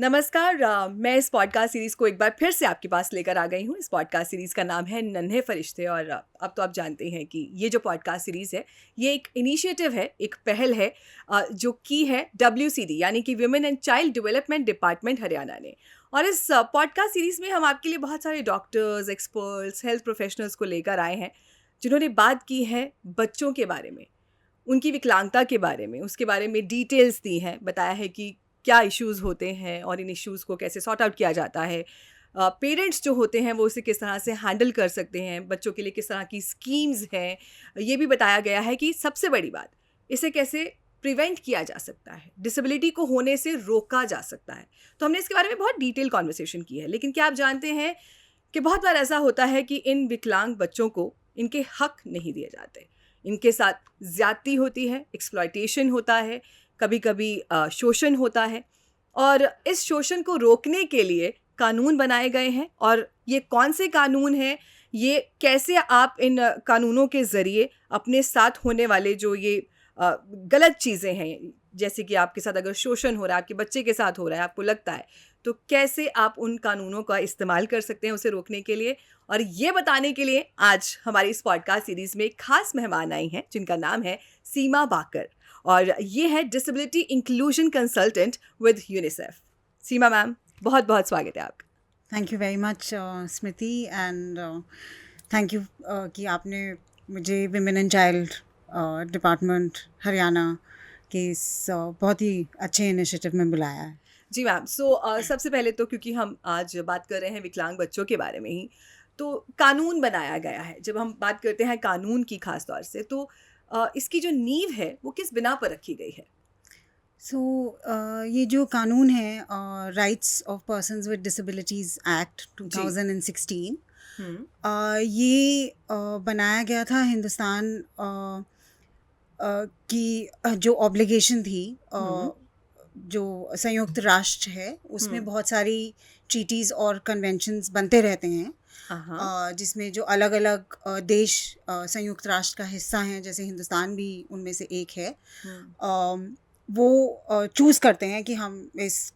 नमस्कार। मैं इस पॉडकास्ट सीरीज़ को एक बार फिर से आपके पास लेकर आ गई हूँ। इस पॉडकास्ट सीरीज़ का नाम है नन्हे फरिश्ते और अब तो आप जानते हैं कि ये जो पॉडकास्ट सीरीज़ है ये एक इनिशिएटिव है, एक पहल है जो की है WCD यानी कि women and child development department Haryana ने। और इस पॉडकास्ट सीरीज़ में हम आपके लिए बहुत सारे डॉक्टर्स, एक्सपर्ट्स, हेल्थ प्रोफेशनल्स को लेकर आए हैं जिन्होंने बात की है बच्चों के बारे में, उनकी विकलांगता के बारे में, उसके बारे में डिटेल्स दी हैं, बताया है कि क्या इश्यूज़ होते हैं और इन इश्यूज़ को कैसे सॉर्ट आउट किया जाता है। पेरेंट्स जो होते हैं वो उसे किस तरह से हैंडल कर सकते हैं, बच्चों के लिए किस तरह की स्कीम्स हैं। ये भी बताया गया है कि सबसे बड़ी बात, इसे कैसे प्रिवेंट किया जा सकता है, डिसेबिलिटी को होने से रोका जा सकता है। तो हमने इसके बारे में बहुत डिटेल कॉन्वर्सेशन की है। लेकिन क्या आप जानते हैं कि बहुत बार ऐसा होता है कि इन विकलांग बच्चों को इनके हक नहीं दिए जाते, इनके साथ ज़्यादती होती है, एक्सप्लॉयटेशन होता है, कभी कभी शोषण होता है। और इस शोषण को रोकने के लिए कानून बनाए गए हैं। और ये कौन से कानून हैं, ये कैसे आप इन कानूनों के ज़रिए अपने साथ होने वाले जो ये गलत चीज़ें हैं, जैसे कि आपके साथ अगर शोषण हो रहा है, आपके बच्चे के साथ हो रहा है, आपको लगता है, तो कैसे आप उन कानूनों का इस्तेमाल कर सकते हैं उसे रोकने के लिए। और ये बताने के लिए आज हमारी इस पॉडकास्ट सीरीज़ में एक खास मेहमान आई हैं जिनका नाम है सीमा बाकर और ये है disability inclusion consultant with UNICEF. Seema ma'am, बहुत बहुत स्वागत है आपका। Thank you very much Smriti and thank you कि आपने मुझे women and child department Haryana के इस बहुत ही अच्छे इनिशिएटिव में बुलाया है। जी मैम। सो सबसे पहले तो क्योंकि हम आज बात कर रहे हैं विकलांग बच्चों के बारे में ही, तो कानून बनाया गया है। जब हम बात करते हैं कानून की खास तौर से, तो इसकी जो नींव है वो किस बिना पर रखी गई है? ये जो कानून है rights of persons with disabilities act 2016 ये बनाया गया था हिंदुस्तान की जो ऑब्लिगेशन थी जो संयुक्त राष्ट्र है उसमें बहुत सारी ट्रीटीज़ और कन्वेंशंस बनते रहते हैं जिसमें जो अलग अलग देश संयुक्त राष्ट्र का हिस्सा हैं, जैसे हिंदुस्तान भी उनमें से एक है। वो चूज़ करते हैं कि हम इस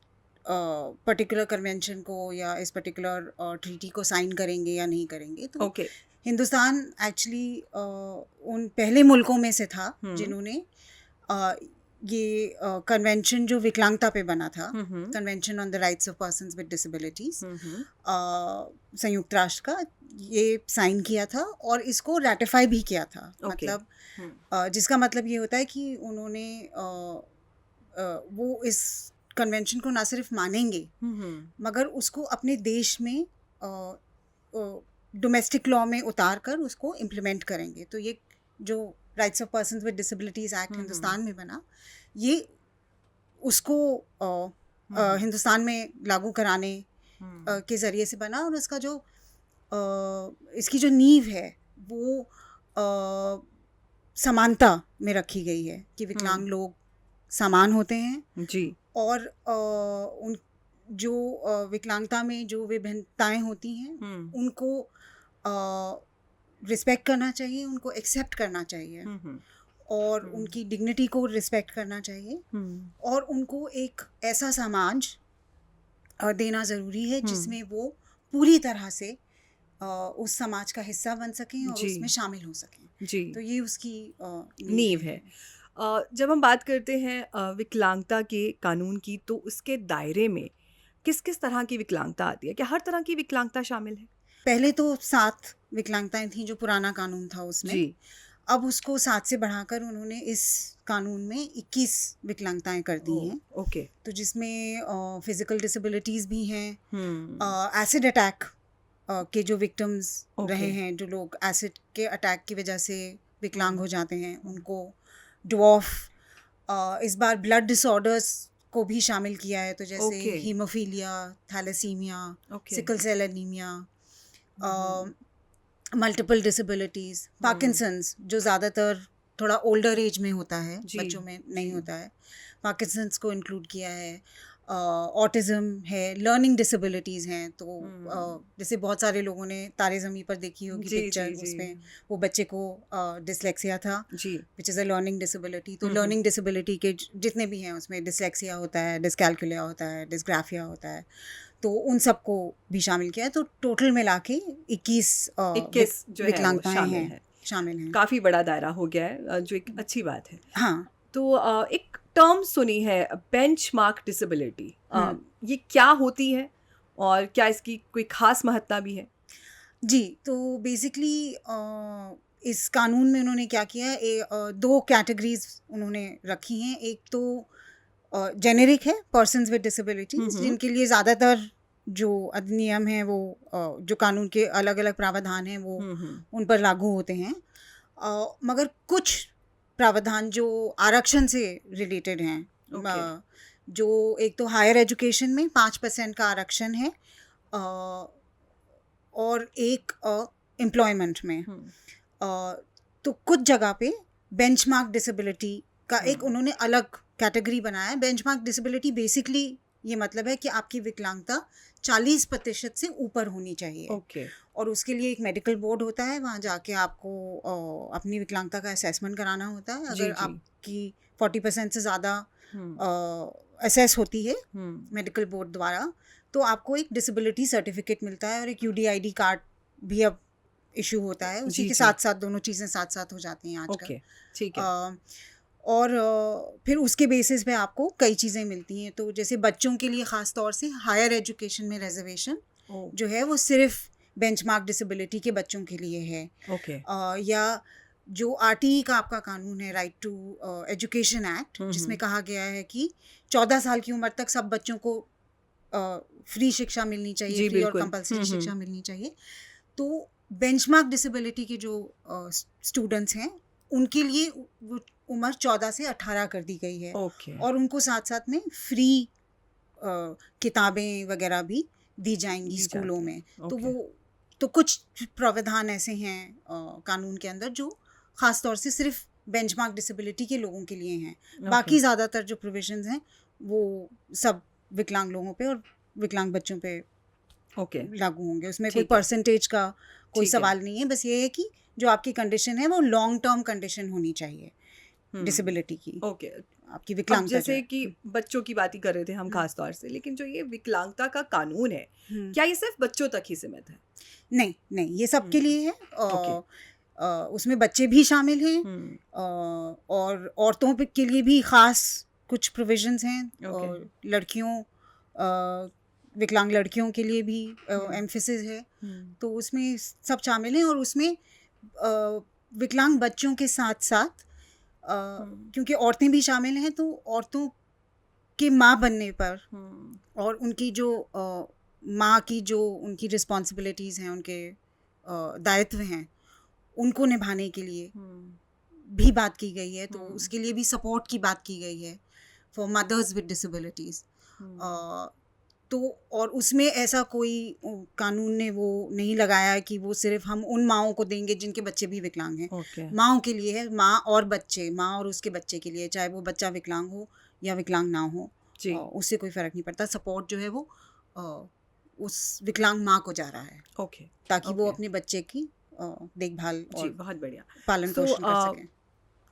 पर्टिकुलर कन्वेंशन को या इस पर्टिकुलर ट्रीटी को साइन करेंगे या नहीं करेंगे। तो हिंदुस्तान एक्चुअली उन पहले मुल्कों में से था जिन्होंने ये कन्वेंशन जो विकलांगता पे बना था, convention on the rights of persons with disabilities, संयुक्त राष्ट्र का, ये साइन किया था और इसको रैटिफाई भी किया था। मतलब जिसका मतलब ये होता है कि उन्होंने वो इस कन्वेंशन को ना सिर्फ मानेंगे मगर उसको अपने देश में डोमेस्टिक लॉ में उतार कर उसको इम्प्लीमेंट करेंगे। तो ये जो rights of persons with disabilities act Hindustan में बना, ये उसको हिंदुस्तान में लागू कराने के ज़रिए से बना। और उसका जो इसकी जो नींव है वो समानता में रखी गई है कि विकलांग लोग समान होते हैं जी। और उन जो विकलांगता में जो विभिन्नताएं होती हैं उनको रिस्पेक्ट करना चाहिए, उनको एक्सेप्ट करना चाहिए और उनकी डिग्निटी को रिस्पेक्ट करना चाहिए और उनको एक ऐसा समाज देना ज़रूरी है जिसमें वो पूरी तरह से उस समाज का हिस्सा बन सकें और उसमें शामिल हो सकें जी। तो ये उसकी नींव है। जब हम बात करते हैं विकलांगता के कानून की, तो उसके दायरे में किस किस तरह की विकलांगता आती है? क्या हर तरह की विकलांगता शामिल है? पहले तो 7 विकलांगताएं थी जो पुराना कानून था उसमें जी। अब उसको 7 से बढ़ाकर उन्होंने इस कानून में 21 विकलांगताएं कर दी हैं। ओके। तो जिसमें फिजिकल डिसेबिलिटीज़ भी हैं, एसिड अटैक के जो विक्टिम्स रहे हैं, जो लोग एसिड के अटैक की वजह से विकलांग हो जाते हैं, उनको ड्वार्फ, इस बार ब्लड डिसऑर्डर्स को भी शामिल किया है। तो जैसे haemophilia, thalassaemia, sickle cell anaemia, multiple disabilities, Parkinson's जो ज़्यादातर थोड़ा ओल्डर एज में होता है, बच्चों में नहीं होता है, पार्किंसंस को इंक्लूड किया है। ऑटिज़म है, लर्निंग डिसेबिलिटीज़ हैं। तो जैसे बहुत सारे लोगों ने तारे ज़मीं पर देखी होगी जी, पिक्चर, जी, जी। उसमें वो बच्चे को डिसलेक्सिया था, जी which is a learning disability. तो लर्निंग डिसेबिलिटी के जितने भी हैं उसमें डिसलेक्सिया होता है, डिसकैल्कुलिया होता है, डिसग्राफिया होता है, तो उन सबको भी शामिल किया है। तो टोटल मिला के 21 21 जो है वो विकलांगताएं शामिल हैं, है। शामिल हैं। काफ़ी बड़ा दायरा हो गया है, जो एक अच्छी बात है। हाँ। तो एक टर्म सुनी है, बेंचमार्क डिसेबिलिटी। ये क्या होती है और क्या इसकी कोई खास महत्ता भी है? जी, तो बेसिकली इस कानून में उन्होंने क्या किया है, दो कैटेगरीज उन्होंने रखी हैं। एक तो जेनेरिक है, पर्सन्स विद डिसेबिलिटीज, जिनके लिए ज़्यादातर जो अधिनियम है वो जो कानून के अलग अलग प्रावधान हैं वो उन पर लागू होते हैं। मगर कुछ प्रावधान जो आरक्षण से रिलेटेड हैं, जो एक तो हायर एजुकेशन में 5% का आरक्षण है, और एक एम्प्लॉयमेंट में। तो कुछ जगह पे बेंचमार्क डिसेबिलिटी का एक उन्होंने अलग कैटेगरी बनाया है। बेंचमार्क डिसेबिलिटी बेसिकली ये मतलब है कि आपकी विकलांगता 40% से ऊपर होनी चाहिए। और उसके लिए एक मेडिकल बोर्ड होता है, वहाँ जाके आपको अपनी विकलांगता का असेसमेंट कराना होता है। अगर आपकी 40% से ज़्यादा असेस होती है मेडिकल बोर्ड द्वारा, तो आपको एक डिसेबिलिटी सर्टिफिकेट मिलता है और एक UDID कार्ड भी अब इशू होता है। उसी के साथ साथ दोनों चीज़ें साथ साथ हो जाती हैं आजकल। ठीक है। और फिर उसके बेसिस पे आपको कई चीज़ें मिलती हैं। तो जैसे बच्चों के लिए ख़ास तौर से हायर एजुकेशन में रिजर्वेशन जो है वो सिर्फ बेंचमार्क डिसेबिलिटी के बच्चों के लिए है। या जो RTE का आपका कानून है, राइट टू एजुकेशन एक्ट, जिसमें कहा गया है कि 14 साल की उम्र तक सब बच्चों को फ्री शिक्षा मिलनी चाहिए, फ्री और कंपल्सरी शिक्षा मिलनी चाहिए। तो बेंचमार्क डिसेबिलिटी के जो स्टूडेंट्स हैं उनके लिए वो उम्र 14 से 18 कर दी गई है। और उनको साथ साथ में फ्री किताबें वगैरह भी दी जाएंगी स्कूलों में। तो वो तो कुछ प्रावधान ऐसे हैं कानून के अंदर जो ख़ास तौर से सिर्फ बेंचमार्क डिसेबिलिटी के लोगों के लिए हैं। बाकी ज़्यादातर जो प्रोविजंस हैं वो सब विकलांग लोगों पे और विकलांग बच्चों पे लागू होंगे। उसमें कोई परसेंटेज का कोई सवाल नहीं है, बस ये है कि जो आपकी कंडीशन है वो लॉन्ग टर्म कंडीशन होनी चाहिए डिसेबिलिटी की। आपकी विकलांगता, जैसे कि बच्चों की बात ही कर रहे थे हम खास तौर से, लेकिन जो ये विकलांगता का कानून है, क्या ये सिर्फ बच्चों तक ही सीमित है? नहीं नहीं, ये सबके लिए है। उसमें बच्चे भी शामिल हैं, और औरतों के लिए भी खास कुछ प्रोविजंस हैं, और लड़कियों, विकलांग लड़कियों के लिए भी एम्फेसिस है। तो उसमें सब शामिल हैं। और उसमें विकलांग बच्चों के साथ साथ क्योंकि औरतें भी शामिल हैं, तो औरतों के माँ बनने पर और उनकी जो माँ की जो उनकी रिस्पॉन्सिबिलिटीज़ हैं, उनके दायित्व हैं, उनको निभाने के लिए भी बात की गई है। तो उसके लिए भी सपोर्ट की बात की गई है फॉर मदर्स विद डिसेबिलिटीज़। तो और उसमें ऐसा कोई कानून ने वो नहीं लगाया है कि वो सिर्फ हम उन माँओं को देंगे जिनके बच्चे भी विकलांग हैं। माँओं के लिए है, माँ और बच्चे, माँ और उसके बच्चे के लिए, चाहे वो बच्चा विकलांग हो या विकलांग ना हो, उससे कोई फ़र्क नहीं पड़ता। सपोर्ट जो है वो उस विकलांग माँ को जा रहा है, ताकि वो अपने बच्चे की देखभाल और बहुत बढ़िया पालन पोषण कर सकें।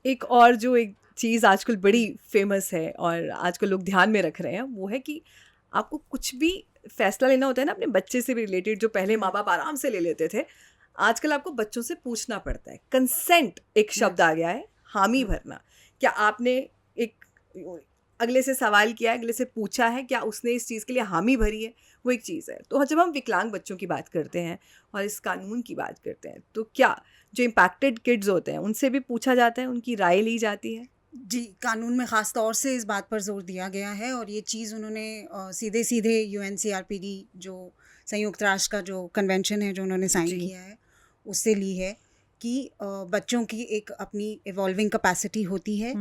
एक और जो एक चीज़ आजकल बड़ी फेमस है और आजकल लोग ध्यान में रख रहे हैं, वो है कि आपको कुछ भी फैसला लेना होता है ना अपने बच्चे से भी रिलेटेड, जो पहले माँ बाप आराम से ले लेते थे, आजकल आपको बच्चों से पूछना पड़ता है। कंसेंट एक शब्द आ गया है, हामी भरना। क्या आपने एक अगले से सवाल किया है, अगले से पूछा है, क्या उसने इस चीज़ के लिए हामी भरी है? वो एक चीज़ है। तो जब हम विकलांग बच्चों की बात करते हैं और इस कानून की बात करते हैं, तो क्या जो इम्पैक्टेड किड्स होते हैं उनसे भी पूछा जाता है, उनकी राय ली जाती है? जी, कानून में ख़ास तौर से इस बात पर जोर दिया गया है, और ये चीज़ उन्होंने सीधे सीधे UNCRPD जो संयुक्त राष्ट्र का जो कन्वेंशन है जो उन्होंने साइन किया है, उससे ली है कि बच्चों की एक अपनी इवॉल्विंग कैपेसिटी होती है,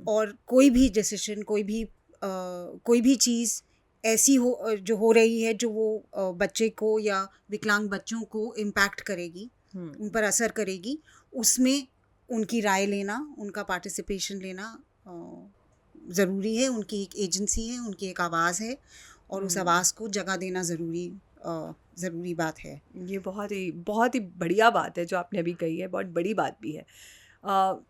और कोई भी डिसीजन, कोई भी चीज़ ऐसी जो हो रही है जो वो बच्चे को या विकलांग बच्चों को इम्पैक्ट करेगी, उन पर असर करेगी, उसमें उनकी राय लेना, उनका पार्टिसिपेशन लेना ज़रूरी है, उनकी एक एजेंसी है, उनकी एक आवाज़ है, और उस आवाज़ को जगह देना ज़रूरी बात है। ये बहुत ही बढ़िया बात है जो आपने अभी कही है, बहुत बड़ी बात भी है। अ,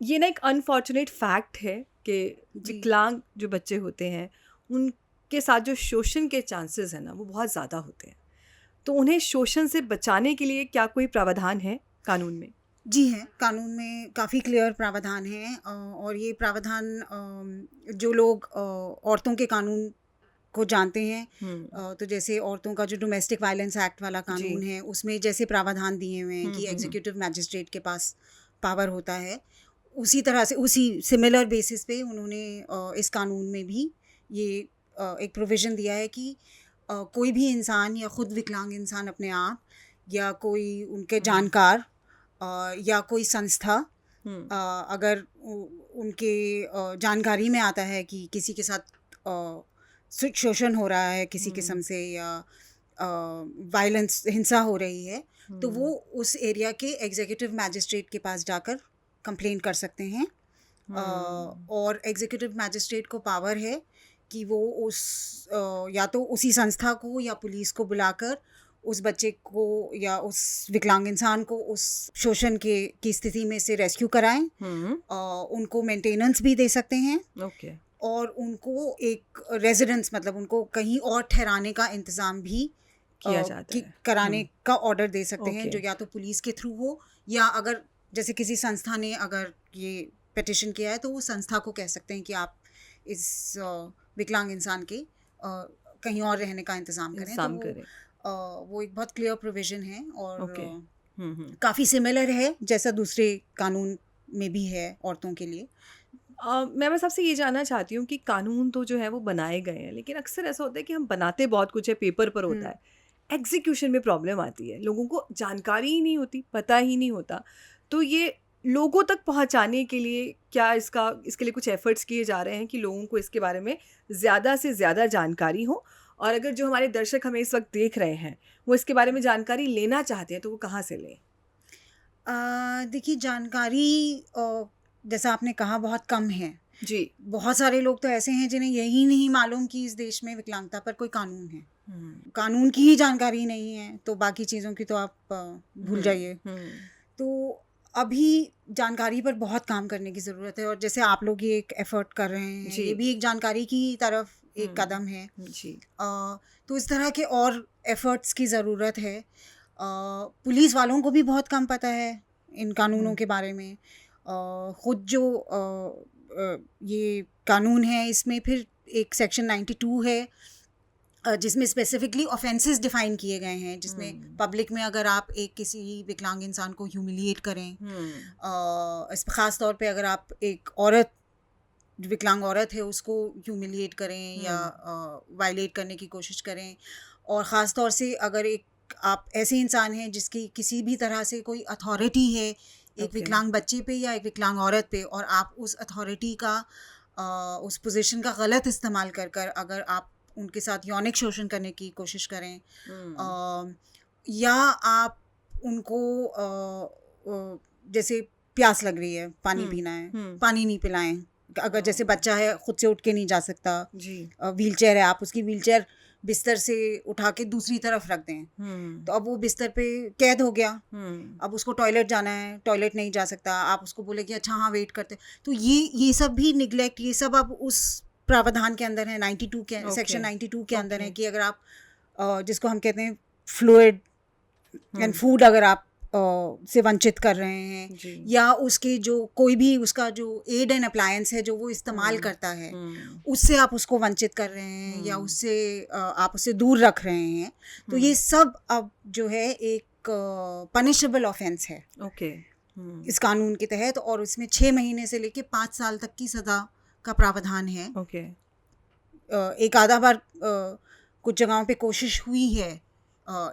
ये ना एक अनफॉर्चुनेट फैक्ट है कि जी। विकलांग जो बच्चे होते हैं उनके साथ जो शोषण के चांसेस हैं ना वो बहुत ज़्यादा होते हैं। तो उन्हें शोषण से बचाने के लिए क्या कोई प्रावधान है कानून में? जी हैं, कानून में काफ़ी क्लियर प्रावधान हैं, और ये प्रावधान जो लोग औरतों के कानून को जानते हैं, तो जैसे औरतों का जो डोमेस्टिक वायलेंस एक्ट वाला जी। कानून है, उसमें जैसे प्रावधान दिए हुए हैं कि हम्म। एग्जीक्यूटिव मैजिस्ट्रेट के पास पावर होता है, उसी तरह से उसी सिमिलर बेसिस पे उन्होंने इस कानून में भी ये एक प्रोविज़न दिया है कि कोई भी इंसान या ख़ुद विकलांग इंसान अपने आप, या कोई उनके जानकार, या कोई संस्था, अगर उनके जानकारी में आता है कि किसी के साथ शोषण हो रहा है किसी किस्म से, या वायलेंस, हिंसा हो रही है, तो वो उस एरिया के एग्जीक्यूटिव मैजिस्ट्रेट के पास जाकर कंप्लेन कर सकते हैं। और एग्जीक्यूटिव मैजिस्ट्रेट को पावर है कि वो या तो उसी संस्था को या पुलिस को बुलाकर उस बच्चे को या उस विकलांग इंसान को उस शोषण की स्थिति में से रेस्क्यू कराएं, उनको मेंटेनेंस भी दे सकते हैं, ओके। और उनको एक रेजिडेंस, मतलब उनको कहीं और ठहराने का इंतज़ाम भी किया जाता है। कराने का ऑर्डर दे सकते हैं, ओके। जो या तो पुलिस के थ्रू हो, या अगर जैसे किसी संस्था ने अगर ये पिटिशन किया है तो वो संस्था को कह सकते हैं कि आप इस विकलांग इंसान के कहीं और रहने का इंतज़ाम करें। तो वो एक बहुत क्लियर प्रोविज़न है, और ओके। काफ़ी सिमिलर है जैसा दूसरे कानून में भी है औरतों के लिए। मैं बस आपसे ये जानना चाहती हूँ कि कानून तो जो है वो बनाए गए हैं, लेकिन अक्सर ऐसा होता है कि हम बनाते बहुत कुछ है, पेपर पर होता है, एग्जीक्यूशन में प्रॉब्लम आती है, लोगों को जानकारी ही नहीं होती, पता ही नहीं होता। तो ये लोगों तक पहुंचाने के लिए क्या इसके लिए कुछ एफर्ट्स किए जा रहे हैं कि लोगों को इसके बारे में ज़्यादा से ज़्यादा जानकारी हो? और अगर जो हमारे दर्शक हमें इस वक्त देख रहे हैं वो इसके बारे में जानकारी लेना चाहते हैं तो वो कहाँ से लें? देखिए, जानकारी जैसा आपने कहा बहुत कम है। जी। बहुत सारे लोग तो ऐसे हैं जिन्हें यही नहीं मालूम कि इस देश में विकलांगता पर कोई कानून है। कानून की ही जानकारी नहीं है तो बाकी चीज़ों की तो आप भूल जाइए। तो अभी जानकारी पर बहुत काम करने की ज़रूरत है, और जैसे आप लोग ये एक एफर्ट कर रहे हैं, ये भी एक जानकारी की तरफ एक कदम है जी। तो इस तरह के और एफर्ट्स की ज़रूरत है। पुलिस वालों को भी बहुत कम पता है इन कानूनों के बारे में। ख़ुद जो ये कानून है, इसमें फिर एक सेक्शन 92 है जिसमें स्पेसिफिकली ऑफेंसेस डिफाइन किए गए हैं, जिसमें पब्लिक में अगर आप एक किसी विकलांग इंसान को ह्यूमिलिएट करें, इस ख़ास तौर पे अगर आप एक औरत, विकलांग औरत है, उसको ह्यूमिलिएट करें या वायलेट करने की कोशिश करें, और ख़ास तौर से अगर आप ऐसे इंसान हैं जिसकी किसी भी तरह से कोई अथॉरिटी है एक विकलांग बच्चे पे या एक विकलांग औरत पे, और आप उस अथॉरिटी का उस पोजीशन का गलत इस्तेमाल कर अगर आप उनके साथ यौनिक शोषण करने की कोशिश करें, या आप उनको जैसे प्यास लग रही है, पानी पीना है, पानी नहीं पिलाएं। अगर जैसे बच्चा है, खुद से उठ के नहीं जा सकता, व्हीलचेयर है, आप उसकी व्हीलचेयर बिस्तर से उठा के दूसरी तरफ रख दें, तो अब वो बिस्तर पे कैद हो गया। अब उसको टॉयलेट जाना है, टॉयलेट नहीं जा सकता, आप उसको बोले कि अच्छा हाँ वेट करते। तो ये सब भी निगलेक्ट, ये सब अब उस प्रावधान के अंदर है, 92 के सेक्शन 92 के अंदर है कि अगर आप जिसको हम कहते हैं फ्लूइड एंड फूड, अगर आप से वंचित कर रहे हैं, या उसके जो कोई भी उसका जो एड एंड अप्लायंस है जो वो इस्तेमाल करता है, उससे आप उसको वंचित कर रहे हैं, या उससे आप उससे दूर रख रहे हैं, तो ये सब अब जो है एक पनिशेबल ऑफेंस है इस कानून के तहत, और उसमें 6 महीने से लेके 5 साल तक की सज़ा का प्रावधान है। एक आधा बार कुछ जगहों पे कोशिश हुई है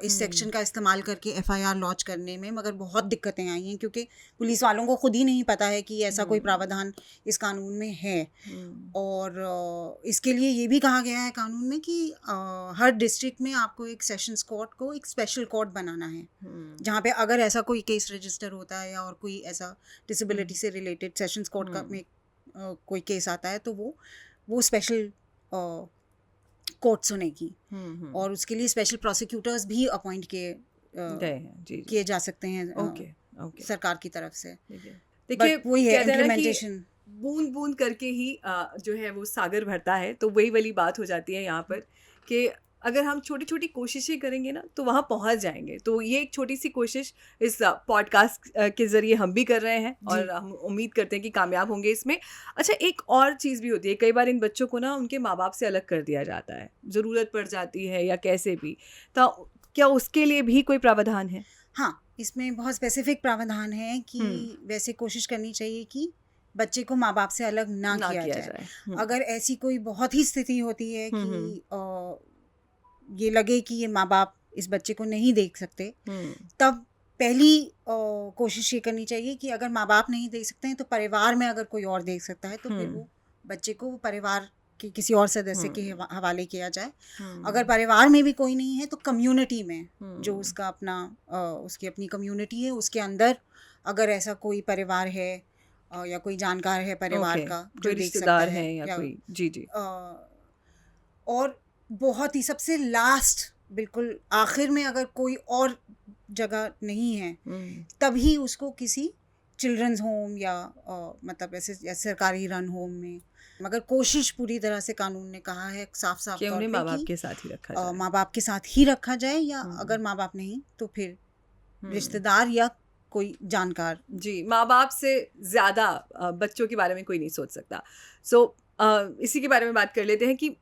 इस सेक्शन का इस्तेमाल करके FIR लॉन्च करने में, मगर बहुत दिक्कतें आई हैं क्योंकि पुलिस वालों को खुद ही नहीं पता है कि ऐसा कोई प्रावधान इस कानून में है। और इसके लिए ये भी कहा गया है कानून में कि हर डिस्ट्रिक्ट में आपको एक सेशंस कोर्ट को एक स्पेशल कोर्ट बनाना है, जहाँ पे अगर ऐसा कोई केस रजिस्टर होता है या और कोई ऐसा डिसेबिलिटी से रिलेटेड सेशंस कोर्ट का में कोई केस आता है तो वो स्पेशल कोर्ट सुनेगी और उसके लिए स्पेशल प्रोसिक्यूटर्स भी अपॉइंट गए हैं जी किए जा सकते हैं ओके सरकार की तरफ से। देखिए बट वही है कहते हैं ना कि इम्प्लीमेंटेशन, बूंद बूंद करके ही जो है वो सागर भरता है, तो वही वाली बात हो जाती है यहाँ पर कि अगर हम छोटी छोटी कोशिशें करेंगे ना तो वहाँ पहुँच जाएंगे। तो ये एक छोटी सी कोशिश इस पॉडकास्ट के ज़रिए हम भी कर रहे हैं और हम उम्मीद करते हैं कि कामयाब होंगे इसमें। अच्छा, एक और चीज़ भी होती है, कई बार इन बच्चों को ना उनके माँ बाप से अलग कर दिया जाता है, ज़रूरत पड़ जाती है या कैसे भी, तो क्या उसके लिए भी कोई प्रावधान है? हाँ, इसमें बहुत स्पेसिफिक प्रावधान है कि वैसे कोशिश करनी चाहिए कि बच्चे को माँ बाप से अलग ना किया जाए। अगर ऐसी कोई बहुत ही स्थिति होती है कि ये लगे कि ये माँ बाप इस बच्चे को नहीं देख सकते, तब पहली कोशिश ये करनी चाहिए कि अगर माँ बाप नहीं देख सकते हैं तो परिवार में अगर कोई और देख सकता है तो फिर वो बच्चे को परिवार के किसी और सदस्य के हवाले किया जाए। अगर परिवार में भी कोई नहीं है तो कम्युनिटी में जो उसका अपना उसकी अपनी कम्युनिटी है उसके अंदर अगर ऐसा कोई परिवार है या कोई जानकार है परिवार का जो देख सकता है या कोई जी और बहुत ही सबसे लास्ट बिल्कुल आखिर में अगर कोई और जगह नहीं है तभी उसको किसी चिल्ड्रंस होम या मतलब ऐसे सरकारी रन होम में, मगर कोशिश पूरी तरह से कानून ने कहा है साफ साफ कि उन्हें माँ बाप के साथ ही रखा जाए, माँ बाप के साथ ही रखा जाए या अगर माँ बाप नहीं तो फिर रिश्तेदार या कोई जानकार। जी, माँ बाप से ज़्यादा बच्चों के बारे में कोई नहीं सोच सकता। सो इसी के बारे में बात कर लेते हैं कि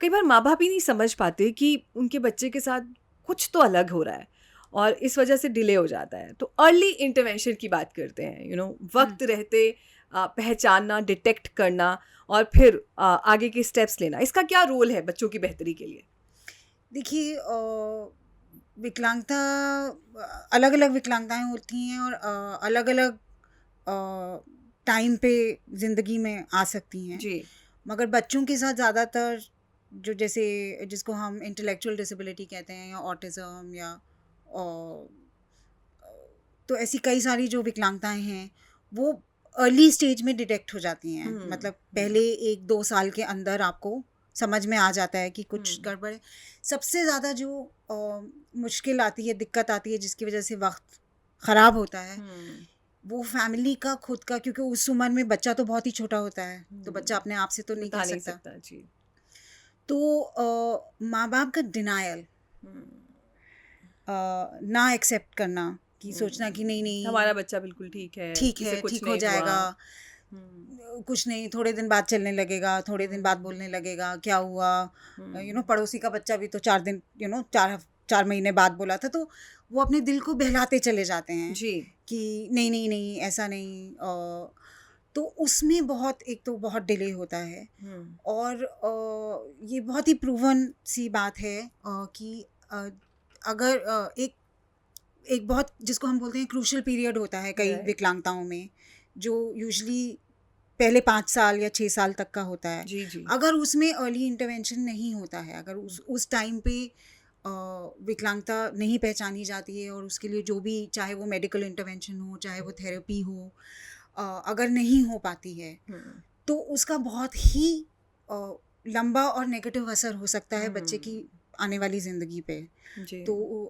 कई बार माँ बाप ही नहीं समझ पाते कि उनके बच्चे के साथ कुछ तो अलग हो रहा है और इस वजह से डिले हो जाता है। तो अर्ली इंटरवेंशन की बात करते हैं, वक्त रहते पहचानना, डिटेक्ट करना और फिर आगे के स्टेप्स लेना। इसका क्या रोल है बच्चों की बेहतरी के लिए? देखिए, विकलांगता अलग अलग विकलांगताएं होती हैं और अलग अलग टाइम पे ज़िंदगी में आ सकती हैं जी, मगर बच्चों के साथ ज़्यादातर जो जैसे जिसको हम इंटेलेक्चुअल डिसेबिलिटी कहते हैं या ऑटिज़म या तो ऐसी कई सारी जो विकलांगताएं हैं वो अर्ली स्टेज में डिटेक्ट हो जाती हैं। मतलब पहले 1-2 साल के अंदर आपको समझ में आ जाता है कि कुछ गड़बड़ है। सबसे ज़्यादा जो मुश्किल आती है, दिक्कत आती है जिसकी वजह से वक्त ख़राब होता है वो फैमिली का खुद का, क्योंकि उस उम्र में बच्चा तो बहुत ही छोटा होता है तो बच्चा अपने आप से तो नहीं कह सकता जी। तो माँ बाप का डिनायल, ना एक्सेप्ट करना कि सोचना कि नहीं हमारा बच्चा बिल्कुल ठीक है, ठीक हो जाएगा, कुछ नहीं, थोड़े दिन बाद चलने लगेगा, थोड़े दिन बाद बोलने लगेगा, क्या हुआ, पड़ोसी का बच्चा भी तो 4 दिन 4 महीने बाद बोला था। तो वो अपने दिल को बहलाते चले जाते हैं जी कि नहीं ऐसा नहीं। तो उसमें एक तो बहुत डिले होता है और ये बहुत ही प्रूवन सी बात है कि अगर एक बहुत जिसको हम बोलते हैं क्रूशल पीरियड होता है कई विकलांगताओं में जो यूजुअली पहले 5 साल या 6 साल तक का होता है। जी। अगर उसमें अर्ली इंटरवेंशन नहीं होता है, अगर उस टाइम पे विकलांगता नहीं पहचानी जाती है और उसके लिए जो भी, चाहे वो मेडिकल इंटरवेंशन हो चाहे वो थेरेपी हो, अगर नहीं हो पाती है तो उसका बहुत ही लंबा और नेगेटिव असर हो सकता है बच्चे की आने वाली ज़िंदगी पे। तो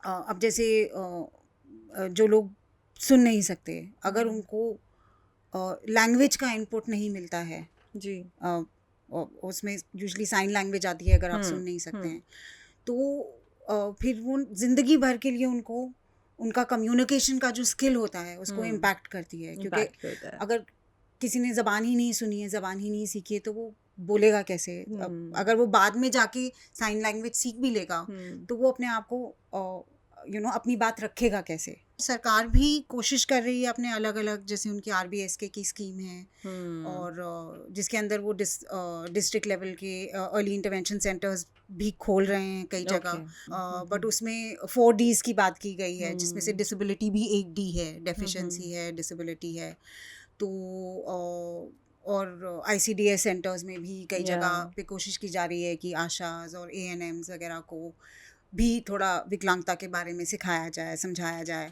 अब जैसे जो लोग सुन नहीं सकते, अगर उनको लैंग्वेज का इनपुट नहीं मिलता है जी, उसमें यूजुअली साइन लैंग्वेज आती है अगर आप सुन नहीं सकते हैं तो फिर वो ज़िंदगी भर के लिए उनका कम्युनिकेशन का जो स्किल होता है उसको इम्पैक्ट करती है। क्योंकि अगर किसी ने ज़बान ही नहीं सुनी है, ज़बान ही नहीं सीखी है तो वो बोलेगा कैसे? अगर वो बाद में जाके साइन लैंग्वेज सीख भी लेगा तो वो अपने आप को अपनी बात रखेगा कैसे? सरकार भी कोशिश कर रही है अपने अलग अलग, जैसे उनकी RBSK की स्कीम है और जिसके अंदर वो डिस्ट्रिक्ट लेवल के अर्ली इंटरवेंशन सेंटर्स भी खोल रहे हैं कई जगह। बट उसमें 4 Ds की बात की गई है जिसमें से डिसेबिलिटी भी एक D है, डेफिशिएंसी है, डिसेबिलिटी है। तो और ICDS सेंटर्स में भी कई जगह पे कोशिश की जा रही है कि आशाज और ANMs वगैरह को भी थोड़ा विकलांगता के बारे में सिखाया जाए, समझाया जाए।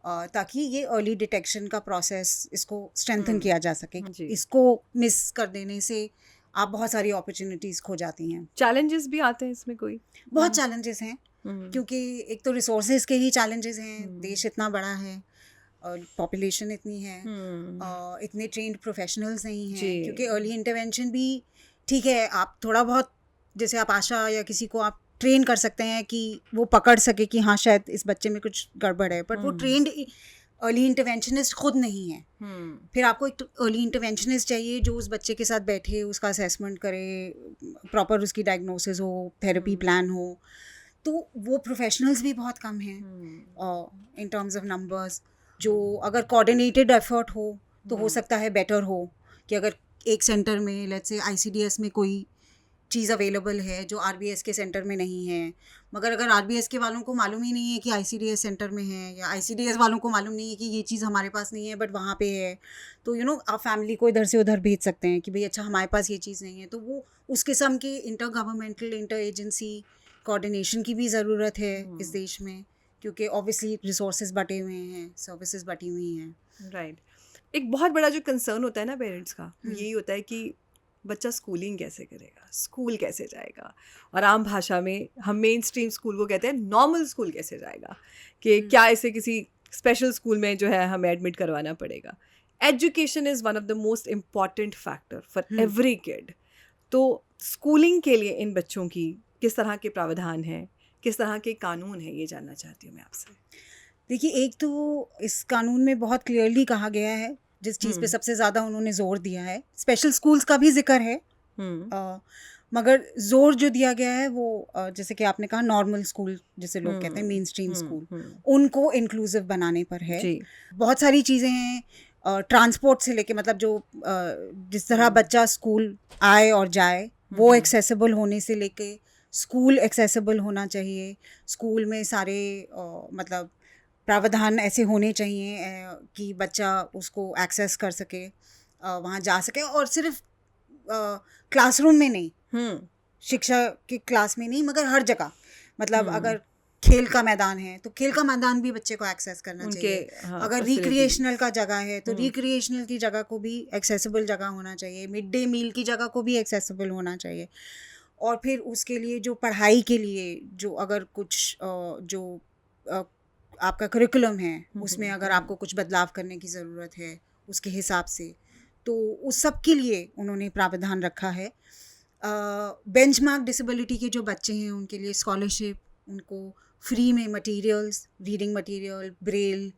ताकि ये अर्ली डिटेक्शन का प्रोसेस इसको स्ट्रेंथन किया जा सके। जी। इसको मिस कर देने से आप बहुत सारी अपॉर्चुनिटीज़ खो जाती हैं। चैलेंजेस भी आते हैं इसमें कोई? बहुत चैलेंजेस हैं, क्योंकि एक तो रिसोर्सेज के ही चैलेंजेस हैं, देश इतना बड़ा है और पॉपुलेशन इतनी है, इतने ट्रेंड प्रोफेशनल्स नहीं हैं, जी। क्योंकि अर्ली इंटरवेंशन भी ठीक है, आप थोड़ा बहुत जैसे आप आशा या किसी को आप ट्रेन कर सकते हैं कि वो पकड़ सके कि हाँ शायद इस बच्चे में कुछ गड़बड़ है, बट वो ट्रेंड अर्ली इंटरवेंशनिस्ट खुद नहीं है। फिर आपको एक अर्ली इंटरवेंशनिस्ट चाहिए जो उस बच्चे के साथ बैठे, उसका असेसमेंट करे, प्रॉपर उसकी डायग्नोसिस हो, थेरेपी प्लान हो। तो वो प्रोफेशनल्स भी बहुत कम हैं इन टर्म्स ऑफ नंबर्स। जो अगर कोऑर्डिनेटेड एफर्ट हो तो हो सकता है बेटर हो, कि अगर एक सेंटर में लेट्स से ICDS में कोई चीज़ अवेलेबल है जो RBS के सेंटर में नहीं है, मगर अगर RBS के वालों को मालूम ही नहीं है कि ICDS सेंटर में है, या ICDS वालों को मालूम नहीं है कि ये चीज़ हमारे पास नहीं है बट वहाँ पे है, तो आप फैमिली को इधर से उधर भेज सकते हैं कि भाई अच्छा हमारे पास ये चीज़ नहीं है। तो वो उस किस्म के inter governmental inter agency coordination की भी ज़रूरत है इस देश में, क्योंकि ऑब्वियसली रिसोर्सेज बटे हुए हैं, सर्विसेज बटी हुई हैं। राइट। एक बहुत बड़ा जो कंसर्न होता है ना पेरेंट्स का, यही होता है कि बच्चा स्कूलिंग कैसे करेगा, स्कूल कैसे जाएगा, और आम भाषा में हम मेन स्ट्रीम स्कूल को कहते हैं नॉर्मल स्कूल कैसे जाएगा, कि क्या इसे किसी स्पेशल स्कूल में जो है हमें एडमिट करवाना पड़ेगा। Education is one of the most important factor for every kid. तो स्कूलिंग के लिए इन बच्चों की किस तरह के प्रावधान हैं, किस तरह के कानून हैं, ये जानना चाहती हूँ मैं आपसे। देखिए, एक तो इस कानून में बहुत क्लियरली कहा गया है, जिस चीज़ पे सबसे ज़्यादा उन्होंने जोर दिया है, स्पेशल स्कूल्स का भी जिक्र है, मगर जोर जो दिया गया है वो जैसे कि आपने कहा नॉर्मल स्कूल जिसे लोग कहते हैं, मेन स्ट्रीम स्कूल, उनको इंक्लूसिव बनाने पर है। बहुत सारी चीज़ें हैं, ट्रांसपोर्ट से लेके मतलब जो जिस तरह बच्चा स्कूल आए और जाए वो एक्सेसिबल होने से लेके स्कूल एक्सेसिबल होना चाहिए। स्कूल में सारे मतलब प्रावधान ऐसे होने चाहिए कि बच्चा उसको एक्सेस कर सके, वहाँ जा सके, और सिर्फ क्लासरूम में नहीं, शिक्षा की क्लास में नहीं, मगर हर जगह। मतलब अगर खेल का मैदान है तो खेल का मैदान भी बच्चे को एक्सेस करना चाहिए। अगर रिक्रिएशनल का जगह है तो रिक्रिएशनल की जगह को भी एक्सेसिबल जगह होना चाहिए। मिड डे मील की जगह को भी एक्सेसिबल होना चाहिए। और फिर उसके लिए जो पढ़ाई के लिए जो अगर कुछ जो आपका करिकुलम है उसमें अगर आपको कुछ बदलाव करने की ज़रूरत है उसके हिसाब से, तो उस सब के लिए उन्होंने प्रावधान रखा है। बेंचमार्क डिसेबिलिटी के जो बच्चे हैं उनके लिए स्कॉलरशिप, उनको फ्री में materials, reading material, braille,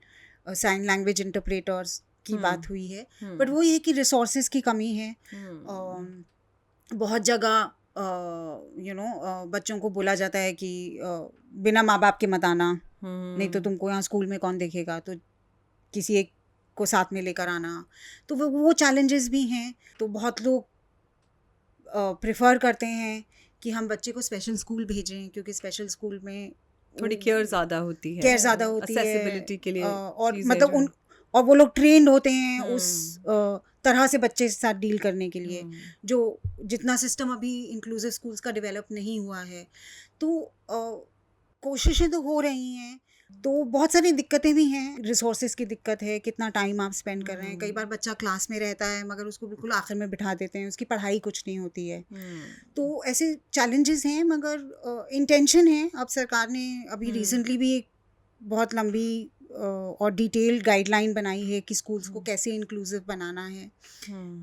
sign language interpreters की बात हुई है। बट वो ये कि रिसोर्सेज की कमी है। बहुत जगह बच्चों को बोला जाता है कि बिना माँ बाप के मत आना, नहीं तो तुमको यहाँ स्कूल में कौन देखेगा, तो किसी एक को साथ में लेकर आना। तो वो चैलेंजेस भी हैं। तो बहुत लोग प्रेफर करते हैं कि हम बच्चे को स्पेशल स्कूल भेजें, क्योंकि स्पेशल स्कूल में थोड़ी केयर ज़्यादा होती है, एक्सेसिबिलिटी के लिए, और मतलब और वो लोग ट्रेंड होते हैं उस तरह से बच्चे के साथ डील करने के लिए, जो जितना सिस्टम अभी इंक्लूसिव स्कूल्स का डेवलप नहीं हुआ है। तो कोशिशें तो हो रही हैं, तो बहुत सारी दिक्कतें भी हैं। रिसोर्सेज की दिक्कत है, कितना टाइम आप स्पेंड कर रहे हैं। कई बार बच्चा क्लास में रहता है मगर उसको बिल्कुल आखिर में बिठा देते हैं, उसकी पढ़ाई कुछ नहीं होती है। तो ऐसे चैलेंजेस हैं, मगर इंटेंशन है। अब सरकार ने अभी रिसेंटली भी एक बहुत लंबी और डिटेल्ड गाइडलाइन बनाई है कि स्कूल्स को कैसे इंक्लूसिव बनाना है।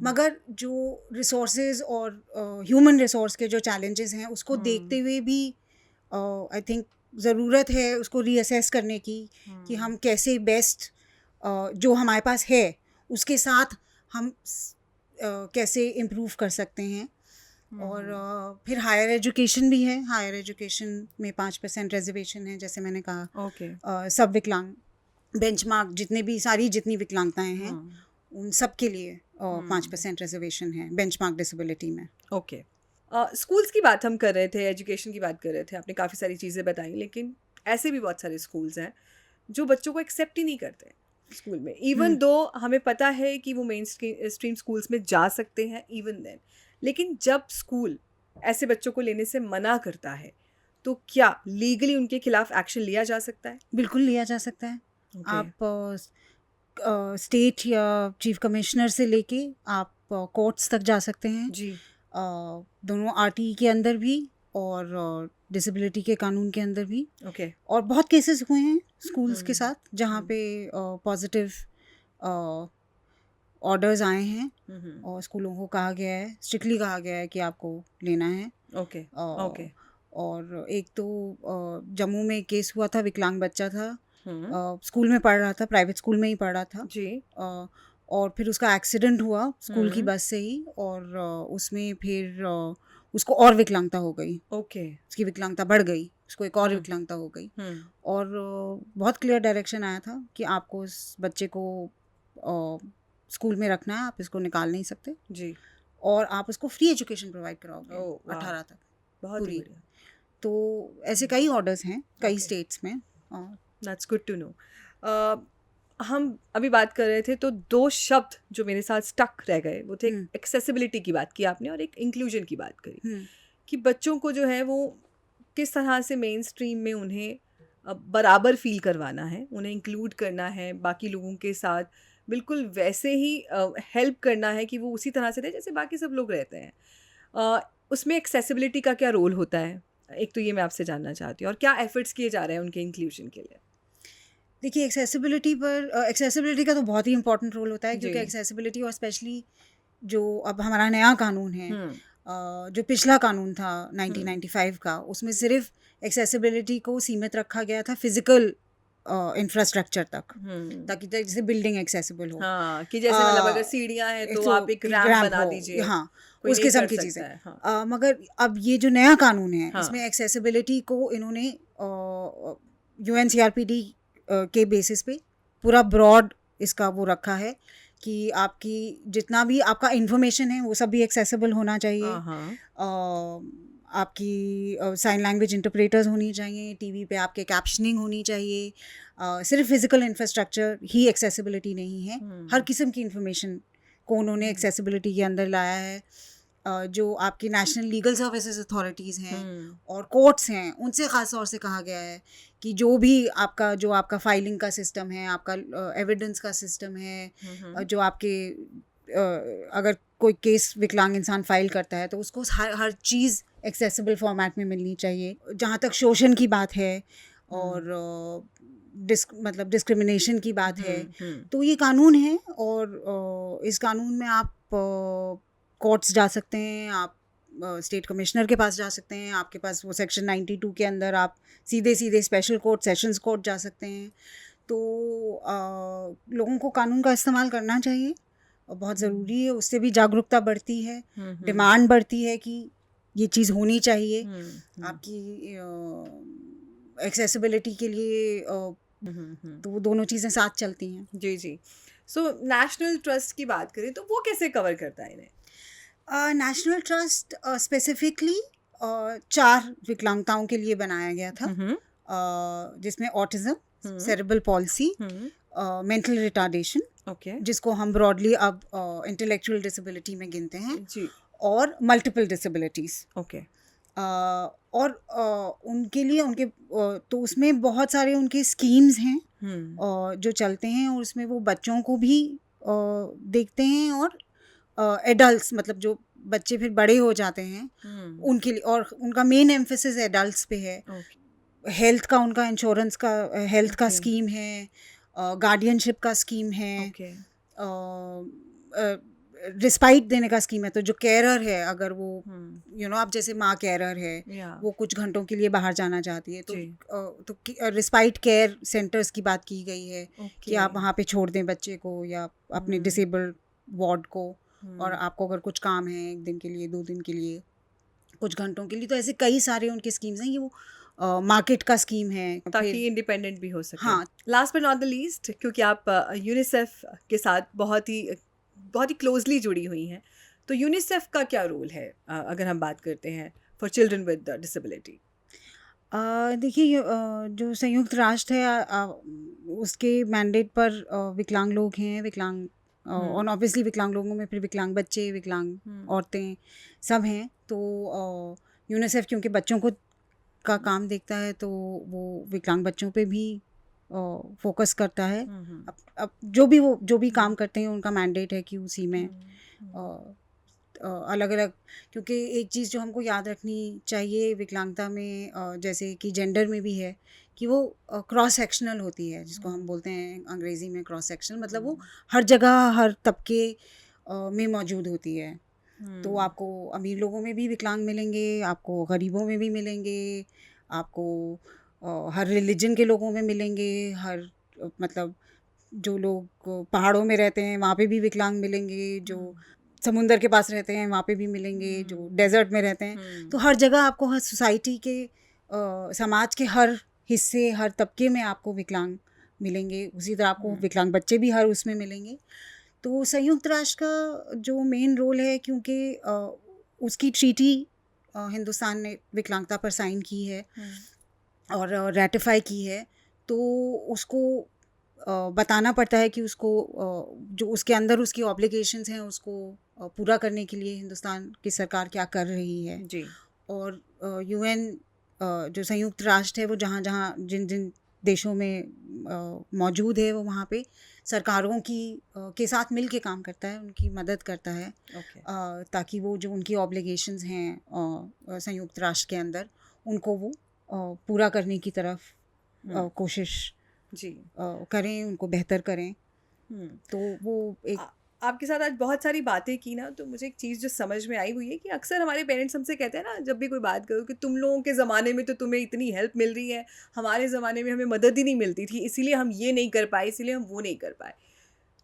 मगर जो रिसोर्सेज और ह्यूमन रिसोर्स के जो चैलेंजेस हैं उसको देखते हुए भी आई थिंक ज़रूरत है उसको रीअसेस करने की, कि हम कैसे बेस्ट जो हमारे पास है उसके साथ हम कैसे इम्प्रूव कर सकते हैं। और फिर हायर एजुकेशन भी है। हायर एजुकेशन में 5% रिजर्वेशन है, जैसे मैंने कहा। सब विकलांग बेंचमार्क जितनी विकलांगताएं हैं उन सब के लिए 5% रिजर्वेशन है बेंचमार्क डिसेबिलिटी में। स्कूल्स की बात हम कर रहे थे, एजुकेशन की बात कर रहे थे, आपने काफ़ी सारी चीज़ें बताई, लेकिन ऐसे भी बहुत सारे स्कूल्स हैं जो बच्चों को एक्सेप्ट ही नहीं करते स्कूल में, इवन दो हमें पता है कि वो मेन स्ट्रीम स्कूल्स में जा सकते हैं इवन देन। लेकिन जब स्कूल ऐसे बच्चों को लेने से मना करता है तो क्या लीगली उनके खिलाफ एक्शन लिया जा सकता है? बिल्कुल लिया जा सकता है। Okay. आप स्टेट या चीफ कमिश्नर से लेके आप कोर्ट्स तक जा सकते हैं, जी। दोनों आरटीई के अंदर भी और डिसेबिलिटी के कानून के अंदर भी। ओके। और बहुत केसेस हुए हैं स्कूल्स के साथ जहाँ पे पॉजिटिव ऑर्डर्स आए हैं और स्कूलों को कहा गया है, स्ट्रिक्टली कहा गया है कि आपको लेना है। ओके। ओके। और एक तो जम्मू में एक केस हुआ था, विकलांग बच्चा था, स्कूल में पढ़ रहा था, प्राइवेट स्कूल में ही पढ़ रहा था जी। और फिर उसका एक्सीडेंट हुआ स्कूल की बस से ही, और उसमें फिर उसको और विकलांगता हो गई। ओके। उसकी विकलांगता बढ़ गई, उसको एक और विकलांगता हो गई। और बहुत क्लियर डायरेक्शन आया था कि आपको उस बच्चे को स्कूल में रखना है, आप इसको निकाल नहीं सकते जी। और आप उसको फ्री एजुकेशन प्रोवाइड कराओगे ओह, वाह। 18 तक बहुत पूरी। बढ़िया। तो ऐसे कई ऑर्डर्स हैं कई Okay. स्टेट्स में। That's good to know. हम अभी बात कर रहे थे तो दो शब्द जो मेरे साथ स्टक रह गए वो थे, एक्सेसिबिलिटी की बात की आपने और एक इंक्लूजन की बात करी कि बच्चों को जो है वो किस तरह से मेन स्ट्रीम में उन्हें बराबर फील करवाना है, उन्हें इंक्लूड करना है बाकी लोगों के साथ, बिल्कुल वैसे ही हेल्प करना है कि वो उसी तरह से रहे जैसे बाकी सब लोग रहते हैं। उसमें एक्सेसिबिलिटी का क्या रोल होता है, एक तो ये मैं आपसे जानना चाहती हूँ, और क्या एफर्ट्स किए जा रहे हैं उनके इंक्लूजन के लिए? देखिए, एक्सेसिबिलिटी का तो बहुत ही इंपॉर्टेंट रोल होता है, क्योंकि जी। एक्सेसिबिलिटी और स्पेशली जो अब हमारा नया कानून है, जो पिछला कानून था 1995 का, उसमें सिर्फ एक्सेसिबिलिटी को सीमित रखा गया था फिजिकल इंफ्रास्ट्रक्चर तक, ताकि जैसे बिल्डिंग एक्सेसिबल हो, हाँ, कि जैसे मतलब अगर सीढ़ियाँ हैं तो आप एक रैंप रैंप बना हो, दीजिए, हाँ, कोई उस नहीं किस्म कर की सकता चीज़ें। है। हाँ। मगर अब ये जो नया कानून है, हाँ। इसमें एक्सेसिबिलिटी को इन्होंने UNCRPD के बेसिस पे पूरा ब्रॉड इसका वो रखा है कि आपकी जितना भी आपका इंफॉर्मेशन है वो सब भी एक्सेसिबल होना चाहिए। आपकी साइन लैंग्वेज इंटरप्रेटर्स होनी चाहिए, टीवी पे आपके कैप्शनिंग होनी चाहिए। सिर्फ फिजिकल इंफ्रास्ट्रक्चर ही एक्सेसिबिलिटी नहीं है, हर किस्म की इंफॉर्मेशन को उन्होंने एक्सेसिबिलिटी के अंदर लाया है। जो आपकी नेशनल लीगल सर्विसेज अथॉरिटीज़ हैं और कोर्ट्स हैं, उनसे ख़ास तौर से कहा गया है कि जो आपका फाइलिंग का सिस्टम है, आपका एविडेंस का सिस्टम है, जो आपके अगर कोई केस विकलांग इंसान फाइल करता है तो उसको हर चीज़ एक्सेसिबल फॉर्मेट में मिलनी चाहिए। जहाँ तक शोषण की बात है और मतलब डिस्क्रिमिनेशन की बात है, तो ये कानून है और इस कानून में आप कोर्ट्स जा सकते हैं, आप स्टेट कमिश्नर के पास जा सकते हैं, आपके पास वो सेक्शन 92 के अंदर आप सीधे स्पेशल कोर्ट, सेशंस कोर्ट जा सकते हैं। तो लोगों को कानून का इस्तेमाल करना चाहिए और बहुत ज़रूरी है, उससे भी जागरूकता बढ़ती है, डिमांड बढ़ती है कि ये चीज़ होनी चाहिए आपकी एक्सेसिबिलिटी के लिए। तो वो दोनों चीज़ें साथ चलती हैं। जी जी। सो नेशनल ट्रस्ट की बात करें तो वो कैसे कवर करता है इन्हें? नेशनल ट्रस्ट स्पेसिफिकली 4 विकलांगताओं के लिए बनाया गया था, जिसमें autism, cerebral palsy, mental retardation, जिसको हम ब्रॉडली अब इंटेलेक्चुअल डिसेबिलिटी में गिनते हैं, जी, और मल्टीपल डिसेबिलिटीज़। और उनके लिए तो उसमें बहुत सारे उनके स्कीम्स हैं जो चलते हैं, और उसमें वो बच्चों को भी देखते हैं और एडल्ट्स, मतलब जो बच्चे फिर बड़े हो जाते हैं उनके लिए, और उनका मेन एम्फेसिस एडल्ट्स पे है। हेल्थ का, उनका इंश्योरेंस का, हेल्थ का स्कीम है, गार्डियनशिप का स्कीम है, रिस्पाइट देने का स्कीम है। तो जो केयरर है, अगर वो आप जैसे माँ केयरर है, वो कुछ घंटों के लिए बाहर जाना चाहती है, तो रिस्पाइट केयर सेंटर्स की बात की गई है कि आप वहाँ पे छोड़ दें बच्चे को या अपने डिसेबल्ड वार्ड को, और आपको अगर कुछ काम है 1 दिन के लिए, 2 दिन के लिए, कुछ घंटों के लिए, तो ऐसे कई सारे उनके स्कीम्स हैं। ये वो मार्केट का स्कीम है ताकि इंडिपेंडेंट भी हो सके। हाँ। Last but not the least, क्योंकि आप यूनिसेफ के साथ बहुत ही क्लोजली जुड़ी हुई हैं, तो यूनिसेफ का क्या रोल है अगर हम बात करते हैं फॉर चिल्ड्रन विद डिसेबिलिटी? देखिए, जो संयुक्त राष्ट्र है, उसके मैंडेट पर विकलांग लोग हैं, और ऑब्वियसली विकलांग लोगों में फिर विकलांग बच्चे, विकलांग औरतें सब हैं। तो यूनिसेफ क्योंकि बच्चों का काम देखता है, तो वो विकलांग बच्चों पे भी फोकस करता है। अब जो भी काम करते हैं उनका मैंडेट है कि उसी में अलग अलग, क्योंकि एक चीज़ जो हमको याद रखनी चाहिए विकलांगता में, जैसे कि जेंडर में भी है, कि वो क्रॉस सेक्शनल होती है, जिसको हम बोलते हैं अंग्रेज़ी में क्रॉस सेक्शनल, मतलब वो हर जगह हर तबके में मौजूद होती है। तो आपको अमीर लोगों में भी विकलांग मिलेंगे, आपको गरीबों में भी मिलेंगे, आपको हर रिलीजन के लोगों में मिलेंगे, हर मतलब जो लोग पहाड़ों में रहते हैं वहाँ पे भी विकलांग मिलेंगे, जो समुंदर के पास रहते हैं वहाँ पे भी मिलेंगे, जो डेजर्ट में रहते हैं। तो हर जगह आपको, हर सोसाइटी के समाज के हर हिस्से, हर तबके में आपको विकलांग मिलेंगे। उसी तरह आपको विकलांग बच्चे भी हर उसमें मिलेंगे। तो संयुक्त राष्ट्र का जो मेन रोल है, क्योंकि उसकी ट्रीटी हिंदुस्तान ने विकलांगता पर साइन की है और रेटिफाई की है, तो उसको बताना पड़ता है कि उसको जो उसके अंदर उसकी ऑब्लिगेशंस हैं उसको पूरा करने के लिए हिंदुस्तान की सरकार क्या कर रही है जी। और यूएन जो संयुक्त राष्ट्र है वो जहाँ जहाँ जिन जिन देशों में मौजूद है वो वहाँ पे सरकारों की के साथ मिल के काम करता है, उनकी मदद करता है, ताकि वो जो उनकी ऑब्लिगेशंस हैं संयुक्त राष्ट्र के अंदर उनको वो पूरा करने की तरफ कोशिश जी करें, उनको बेहतर करें। तो वो एक आपके साथ आज बहुत सारी बातें की ना, तो मुझे एक चीज़ जो समझ में आई हुई है कि अक्सर हमारे पेरेंट्स हमसे कहते हैं ना, जब भी कोई बात करो, कि तुम लोगों के ज़माने में तो तुम्हें इतनी हेल्प मिल रही है, हमारे ज़माने में हमें मदद ही नहीं मिलती थी, इसीलिए हम ये नहीं कर पाए, इसीलिए हम वो नहीं कर पाए।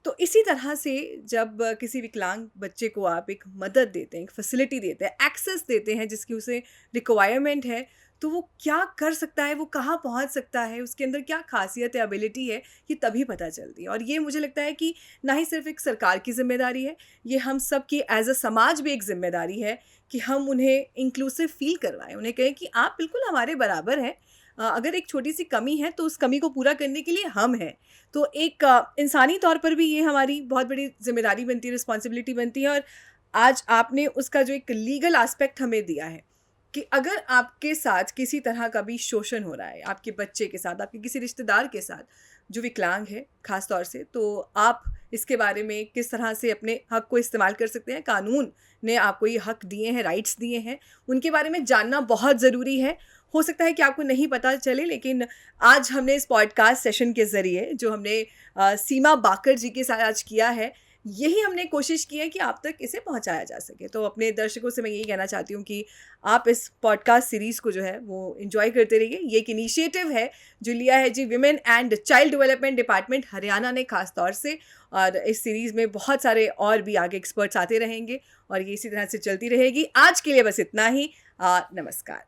तो इसी तरह से जब किसी विकलांग बच्चे को आप एक मदद देते हैं, एक फैसिलिटी देते हैं, एक्सेस देते हैं जिसकी उसे रिक्वायरमेंट है, तो वो क्या कर सकता है, वो कहाँ पहुँच सकता है, उसके अंदर क्या खासियत है, एबिलिटी है, ये तभी पता चलती है। और ये मुझे लगता है कि ना ही सिर्फ एक सरकार की ज़िम्मेदारी है, ये हम सब की एज अ समाज भी एक ज़िम्मेदारी है कि हम उन्हें इंक्लूसिव फ़ील करवाएं, उन्हें कहें कि आप बिल्कुल हमारे बराबर हैं। अगर एक छोटी सी कमी है तो उस कमी को पूरा करने के लिए हम हैं। तो एक इंसानी तौर पर भी ये हमारी बहुत बड़ी ज़िम्मेदारी बनती है, रिस्पॉन्सिबिलिटी बनती है। और आज आपने उसका जो एक लीगल एस्पेक्ट हमें दिया है कि अगर आपके साथ किसी तरह का भी शोषण हो रहा है, आपके बच्चे के साथ, आपके किसी रिश्तेदार के साथ जो विकलांग है ख़ास तौर से, तो आप इसके बारे में किस तरह से अपने हक़ को इस्तेमाल कर सकते हैं। कानून ने आपको ये हक़ दिए हैं, राइट्स दिए हैं, उनके बारे में जानना बहुत ज़रूरी है। हो सकता है कि आपको नहीं पता चले, लेकिन आज हमने इस पॉडकास्ट सेशन के ज़रिए जो हमने सीमा बाकर जी के साथ आज किया है, यही हमने कोशिश की है कि आप तक इसे पहुंचाया जा सके। तो अपने दर्शकों से मैं यही कहना चाहती हूँ कि आप इस पॉडकास्ट सीरीज़ को जो है वो एंजॉय करते रहिए। ये एक इनिशिएटिव है जो लिया है जी women and child development department Haryana ने ख़ास तौर से, और इस सीरीज़ में बहुत सारे और भी आगे एक्सपर्ट्स आते रहेंगे और ये इसी तरह से चलती रहेगी। आज के लिए बस इतना ही। नमस्कार।